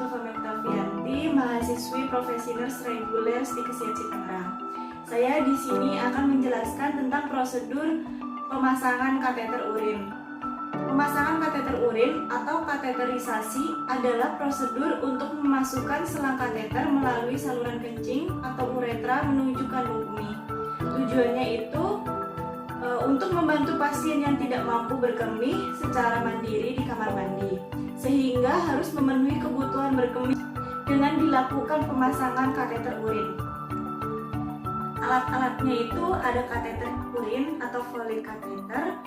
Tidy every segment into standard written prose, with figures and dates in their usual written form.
Putu Oktavianti, mahasiswi profesi nurse reguler Stikes Tangerang. Saya di sini akan menjelaskan tentang prosedur pemasangan kateter urin. Pemasangan kateter urin atau kateterisasi adalah prosedur untuk memasukkan selang kateter melalui saluran kencing atau uretra menuju kandung kemih. Tujuannya itu untuk membantu pasien yang tidak mampu berkemih secara mandiri di kamar mandi, sehingga harus memenuhi kebutuhan berkemih dengan dilakukan pemasangan kateter urin. Alat-alatnya itu ada kateter urin atau Foley kateter,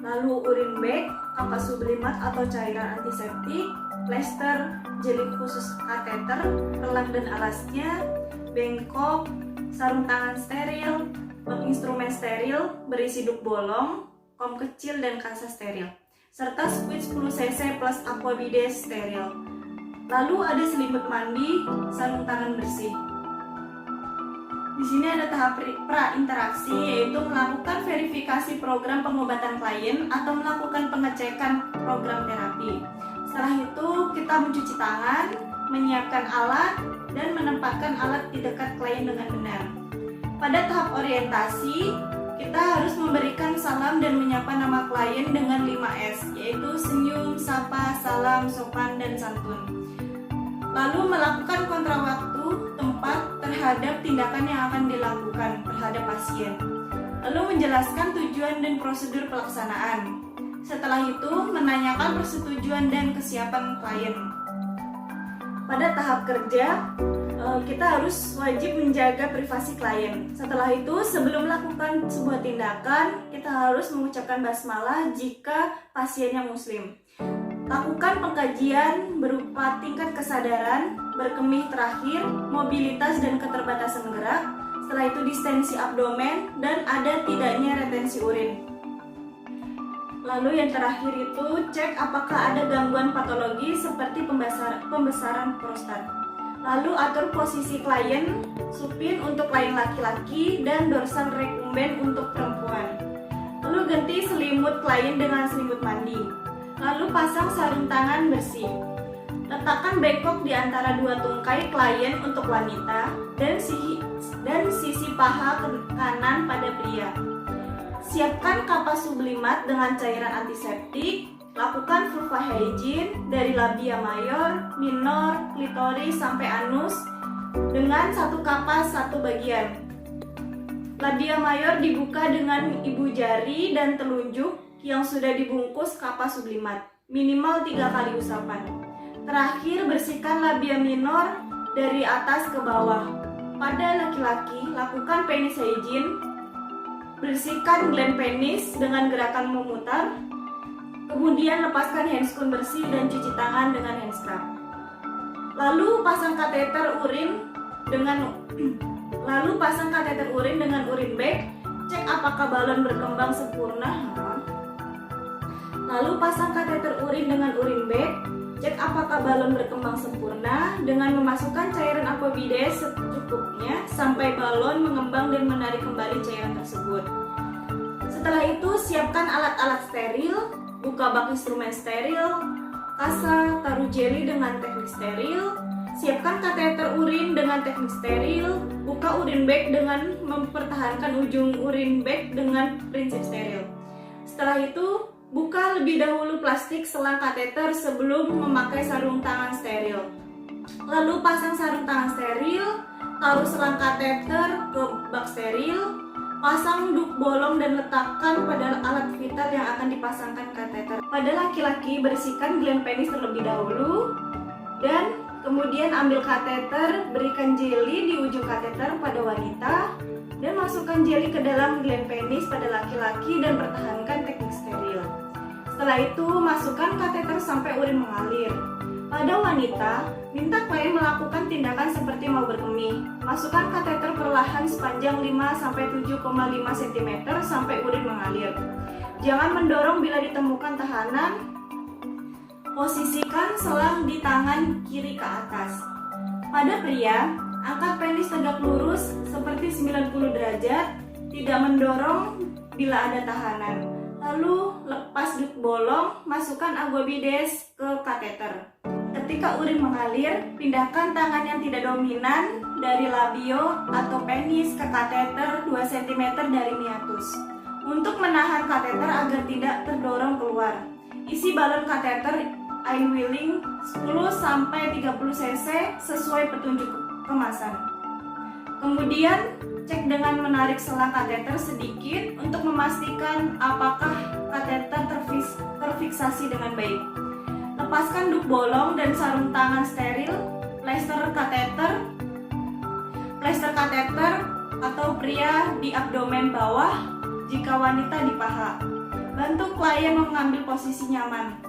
lalu urin bag, kapas sublimat atau cairan antiseptik, plester, jeli khusus kateter, pelang dan alasnya, bengkok, sarung tangan steril, instrumen steril berisi duk bolong, kom kecil dan kasa steril, serta squid 10 cc plus aqua bidet steril. Lalu ada selimut mandi, sarung tangan bersih. Di sini ada tahap pra-interaksi, yaitu melakukan verifikasi program pengobatan klien atau melakukan pengecekan program terapi. Setelah itu kita mencuci tangan, menyiapkan alat, dan menempatkan alat di dekat klien dengan benar. Pada tahap orientasi, kita harus memberikan salam dan menyapa nama klien dengan 5S, yaitu senyum, sapa, salam, sopan, dan santun. Lalu melakukan kontra waktu, tempat terhadap tindakan yang akan dilakukan terhadap pasien. Lalu menjelaskan tujuan dan prosedur pelaksanaan. Setelah itu, menanyakan persetujuan dan kesiapan klien. Pada tahap kerja, kita harus wajib menjaga privasi klien. Setelah itu, sebelum melakukan sebuah tindakan, kita harus mengucapkan basmalah jika pasiennya muslim. Lakukan pengkajian berupa tingkat kesadaran, berkemih terakhir, mobilitas dan keterbatasan gerak. Setelah itu distensi abdomen dan ada tidaknya retensi urin. Lalu yang terakhir itu cek apakah ada gangguan patologi seperti pembesaran prostat. Lalu atur posisi klien, supin untuk klien laki-laki dan dorsal rekumben untuk perempuan. Lalu ganti selimut klien dengan selimut mandi. Lalu pasang sarung tangan bersih. Letakkan bengkok di antara dua tungkai klien untuk wanita dan sisi paha kanan pada pria. Siapkan kapas sublimat dengan cairan antiseptik. Lakukan vulva hygiene dari labia mayor, minor, klitoris sampai anus dengan satu kapas satu bagian. Labia mayor dibuka dengan ibu jari dan telunjuk yang sudah dibungkus kapas sublimat, minimal 3 kali usapan. Terakhir, bersihkan labia minor dari atas ke bawah. Pada laki-laki, lakukan penis hygiene. Bersihkan gland penis dengan gerakan memutar. Kemudian lepaskan handscoon bersih dan cuci tangan dengan hand scrub. Lalu pasang kateter urin dengan urin bag. Cek apakah balon berkembang sempurna. Lalu pasang kateter urin dengan urin bag. Cek apakah balon berkembang sempurna dengan memasukkan cairan aqua bidet secukupnya sampai balon mengembang dan menarik kembali cairan tersebut. Setelah itu siapkan alat-alat steril, buka bak instrumen steril, kasa, taruh jeli dengan teknik steril, siapkan kateter urin dengan teknik steril, buka urin bag dengan mempertahankan ujung urin bag dengan prinsip steril. Setelah itu, buka lebih dahulu plastik selang kateter sebelum memakai sarung tangan steril. Lalu pasang sarung tangan steril, taruh selang kateter ke bak steril, pasang duk bolong dan letakkan pada alat vital yang akan dipasangkan kateter. Pada laki-laki, bersihkan gland penis terlebih dahulu dan kemudian ambil kateter, berikan jeli di ujung kateter pada wanita dan masukkan jeli ke dalam gland penis pada laki-laki dan pertahankan teknik steril. Setelah itu, masukkan kateter sampai urin mengalir. Pada wanita, minta klien melakukan tindakan seperti mau berkemih. Masukkan kateter perlahan sepanjang 5-7,5 cm sampai urin mengalir. Jangan mendorong bila ditemukan tahanan. Posisikan selang di tangan kiri ke atas. Pada pria, angkat penis tegak lurus seperti 90 derajat, tidak mendorong bila ada tahanan. Lalu lepas duk bolong, masukkan aqua bidet ke kateter. Ketika urin mengalir, pindahkan tangan yang tidak dominan dari labio atau penis ke kateter 2 cm dari meatus. Untuk menahan kateter agar tidak terdorong keluar, isi balon kateter I-Willing 10-30 cc sesuai petunjuk kemasan. Kemudian, cek dengan menarik selang kateter sedikit untuk memastikan apakah kateter terfiksasi dengan baik. Lepaskan duk bolong dan sarung tangan steril, plester kateter atau pria di abdomen bawah, jika wanita di paha. Bantu klien mengambil posisi nyaman.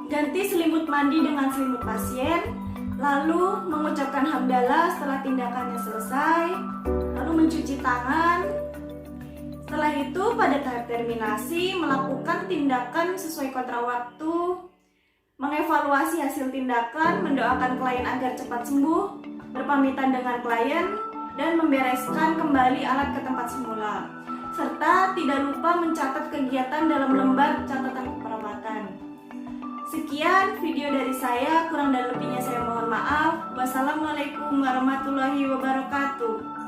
Ganti selimut mandi dengan selimut pasien, lalu mengucapkan hamdalah setelah tindakannya selesai, lalu mencuci tangan. Setelah itu, pada tahap terminasi, melakukan tindakan sesuai kontra waktu, mengevaluasi hasil tindakan, mendoakan klien agar cepat sembuh, berpamitan dengan klien, dan membereskan kembali alat ke tempat semula, serta tidak lupa mencatat kegiatan dalam lembar catatan perawatan. Sekian video dari saya, kurang dan lebihnya saya mohon maaf. Wassalamualaikum warahmatullahi wabarakatuh.